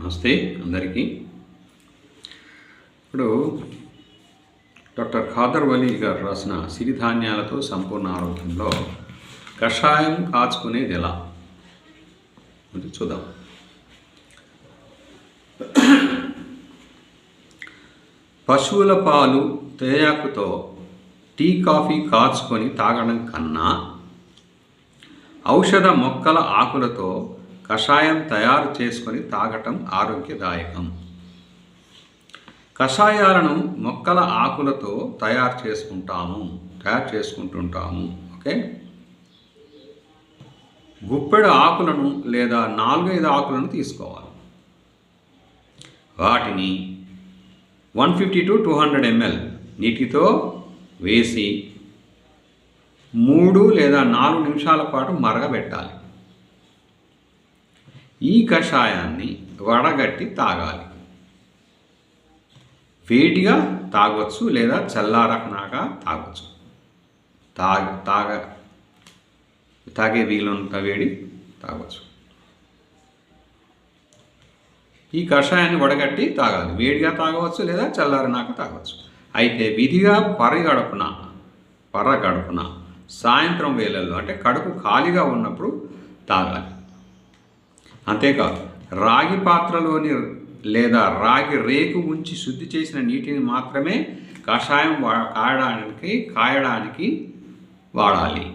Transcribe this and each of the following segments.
నమస్తే అందరికీ. ఇప్పుడు డాక్టర్ ఖాదర్ వలీ గారు రాసిన సిరిధాన్యాలతో సంపూర్ణ ఆరోగ్యంలో కషాయం కాచుకునేది ఎలా అది చూద్దాం. పశువుల పాలు తేయాకుతో టీ కాఫీ కాచుకొని తాగడం కన్నా ఔషధ మొక్కల ఆకులతో కషాయం తయారు చేసుకొని తాగటం ఆరోగ్యదాయకం. కషాయాలను మొక్కల ఆకులతో తయారు చేసుకుంటుంటాము. ఓకే, గుప్పెడు ఆకులను లేదా 4-5 ఆకులను తీసుకోవాలి. వాటిని 150 to 200 ml నీటితో వేసి 3 లేదా 4 నిమిషాల పాటు మరగబెట్టాలి. ఈ కషాయాన్ని వడగట్టి తాగాలి. వేడిగా తాగవచ్చు లేదా చల్లారకనాక తాగవచ్చు. తాగే వీలున్నంత వేడి తాగవచ్చు. ఈ కషాయాన్ని వడగట్టి తాగాలి. వేడిగా తాగవచ్చు లేదా చల్లారినాక తాగవచ్చు. అయితే విధిగా పరగడుపున సాయంత్రం వేళల్లో అంటే కడుపు ఖాళీగా ఉన్నప్పుడు తాగాలి. అంతేకాదు, రాగి పాత్రలోని లేదా రాగి రేకు ఉంచి శుద్ధి చేసిన నీటిని మాత్రమే కషాయం కాయడానికి వాడాలి.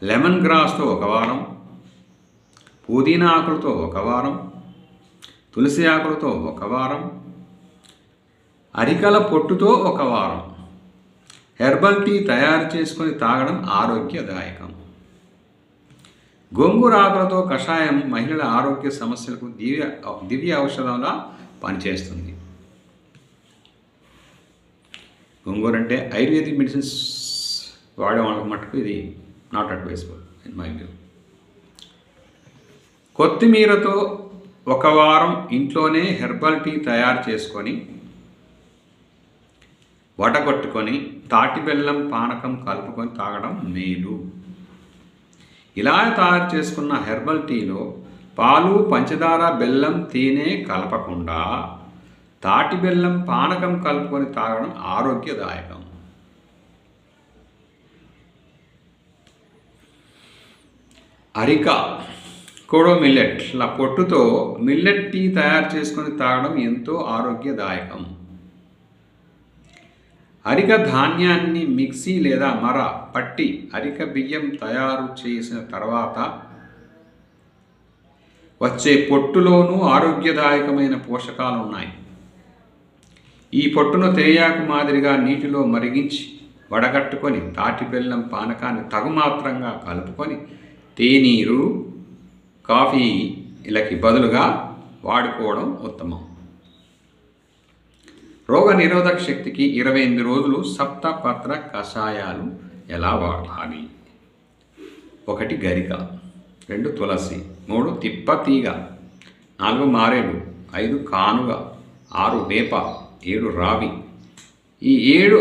లెమన్ గ్రాస్తో 1 వారం, పుదీనా ఆకులతో 1 వారం, తులసి ఆకులతో 1 వారం, అరికల పొట్టుతో 1 వారం హెర్బల్ టీ తయారు చేసుకొని తాగడం ఆరోగ్యదాయకం. గోంగూర ఆకులతో కషాయం మహిళల ఆరోగ్య సమస్యలకు దివ్య ఔషధంలా పనిచేస్తుంది. గోంగూర అంటే ఆయుర్వేదిక్ మెడిసిన్స్ వాడే వాళ్ళకి మటుకు ఇది not advisable in my view. కొత్తిమీరతో 1 వారం ఇంట్లోనే హెర్బల్ టీ తయారు చేసుకొని వడగొట్టుకొని తాటి బెల్లం పానకం కలుపుకొని తాగడం మేలు. ఇలా తయారు చేసుకున్న హెర్బల్ టీలో పాలు, పంచదార, బెల్లం, తేనె కలపకుండా తాటి బెల్లం పానకం కలుపుకొని తాగడం ఆరోగ్యదాయకం. అరిక, కోడో మిల్లెట్ల పొట్టుతో మిల్లెట్ టీ తయారు చేసుకొని తాగడం ఎంతో ఆరోగ్యదాయకం. అరిక ధాన్యాన్ని మిక్సీ లేదా పట్టి అరిక బియ్యం తయారు చేసిన తర్వాత వచ్చే పొట్టులోనూ ఆరోగ్యదాయకమైన పోషకాలు ఉన్నాయి. ఈ పొట్టును తేయాకు మాదిరిగా నీటిలో మరిగించి వడగట్టుకొని తాటి బెల్లం పానకాన్ని తగుమాత్రంగా కలుపుకొని తేనీరు, కాఫీలకి బదులుగా వాడుకోవడం ఉత్తమం. రోగ నిరోధక శక్తికి 28 రోజులు సప్తపత్ర కషాయాలు ఎలా వాడాలి? 1 గరిక, 2 తులసి, 3 తిప్పతీగ, 4 మారేడు, 5 కానుగ, 6 వేప, 7 రావి. ఈ 7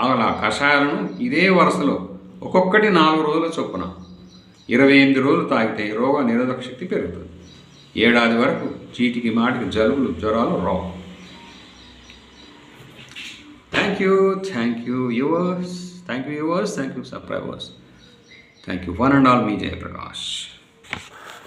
ఆకుల కషాయాలను ఇదే వరుసలో ఒక్కొక్కటి 4 రోజుల చొప్పున 28 రోజులు తాగితే రోగ నిరోధక శక్తి పెరుగుతుంది. ఏడాది వరకు చీటికి మాటికి జలుబులు, జ్వరాలు రావు. Thank you viewers, thank you subscribers, thank you one and all. Me Jay Prakash.